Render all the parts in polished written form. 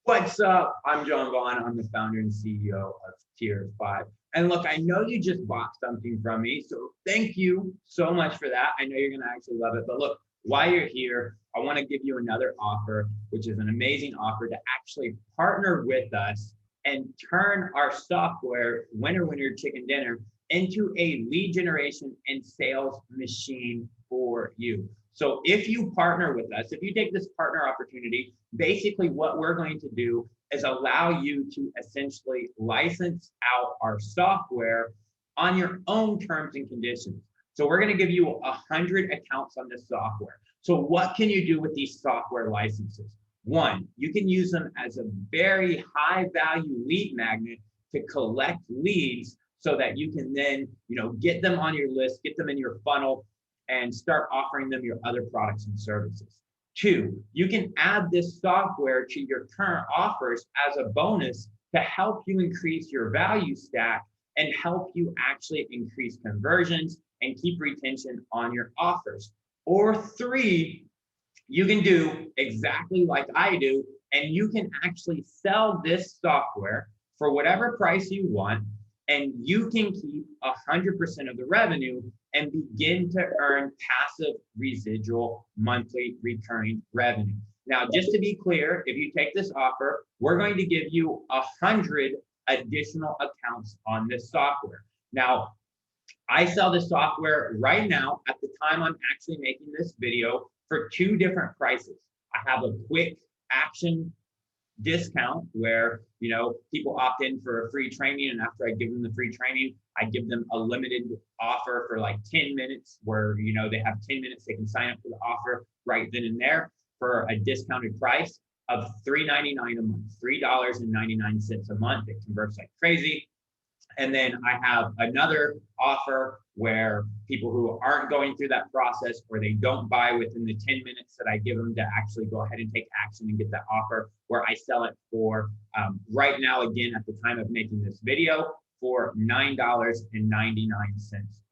What's up? I'm John Vaughn. I'm the founder and CEO of Tier 5. And look, I know you just bought something from me, so thank you so much for that. I know you're going to actually love it. But look, while you're here, I want to give you another offer, which is an amazing offer to actually partner with us and turn our software, Winner Winner Chicken Dinner, into a lead generation and sales machine for you. So if you partner with us, if you take this partner opportunity, basically what we're going to do is allow you to essentially license out our software on your own terms and conditions. So we're going to give you 100 accounts on this software. So what can you do with these software licenses? One, you can use them as a very high value lead magnet to collect leads so that you can then, get them on your list, get them in your funnel, and start offering them your other products and services. Two, you can add this software to your current offers as a bonus to help you increase your value stack and help you actually increase conversions and keep retention on your offers. Or three, you can do exactly like I do, and you can actually sell this software for whatever price you want, and you can keep 100% of the revenue and begin to earn passive residual monthly recurring revenue. Now, just to be clear, if you take this offer, we're going to give you 100 additional accounts on this software. Now, I sell this software right now at the time I'm actually making this video for two different prices. I have a quick action discount where people opt in for a free training, and after I give them the free training, I give them a limited offer for like 10 minutes where they have 10 minutes, they can sign up for the offer right then and there for a discounted price of $3.99 a month, $3.99 a month. It converts like crazy. And then I have another offer where people who aren't going through that process, or they don't buy within the 10 minutes that I give them to actually go ahead and take action and get that offer, where I sell it for right now, again, at the time of making this video, for $9.99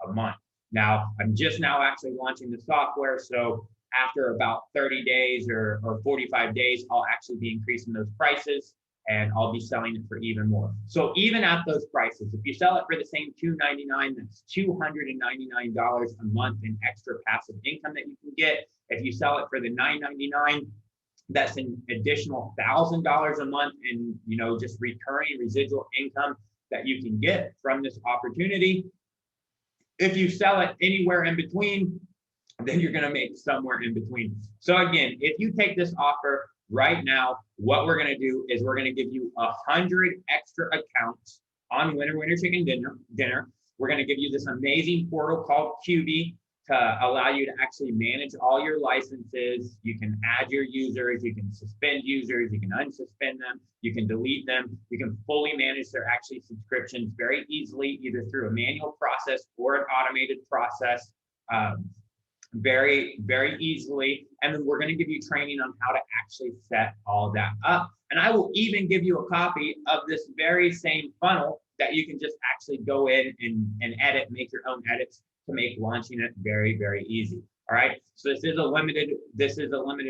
a month. Now, I'm just now actually launching the software. So after about 30 days or 45 days, I'll actually be increasing those prices, and I'll be selling it for even more. So even at those prices, if you sell it for the same $299, that's $299 a month in extra passive income that you can get. If you sell it for the $999, that's an additional $1,000 a month in, just recurring residual income that you can get from this opportunity. If you sell it anywhere in between, then you're gonna make somewhere in between. So again, if you take this offer right now, what we're going to do is we're going to give you 100 extra accounts on Winner Winner Chicken Dinner. We're going to give you this amazing portal called QB to allow you to actually manage all your licenses. You can add your users, you can suspend users, you can unsuspend them, you can delete them, you can fully manage their actually subscriptions very easily, either through a manual process or an automated process. Very, very easily. And then we're going to give you training on how to actually set all that up. And I will even give you a copy of this very same funnel that you can just actually go in and edit, make your own edits to make launching it very, very easy. All right. So this is a limited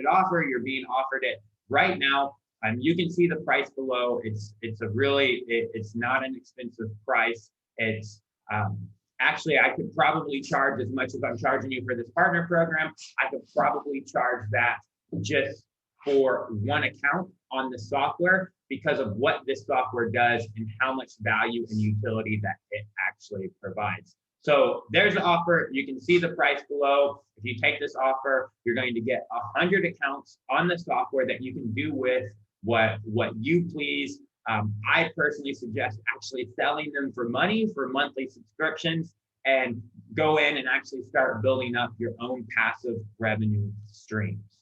offer. You're being offered it right now. You can see the price below. It's not an expensive price. It's actually, I could probably charge as much as I'm charging you for this partner program. I could probably charge that just for one account on the software because of what this software does and how much value and utility that it actually provides. So there's the offer. You can see the price below. If you take this offer, you're going to get 100 accounts on the software that you can do with what you please. I personally suggest actually selling them for money, for monthly subscriptions, and go in and actually start building up your own passive revenue streams.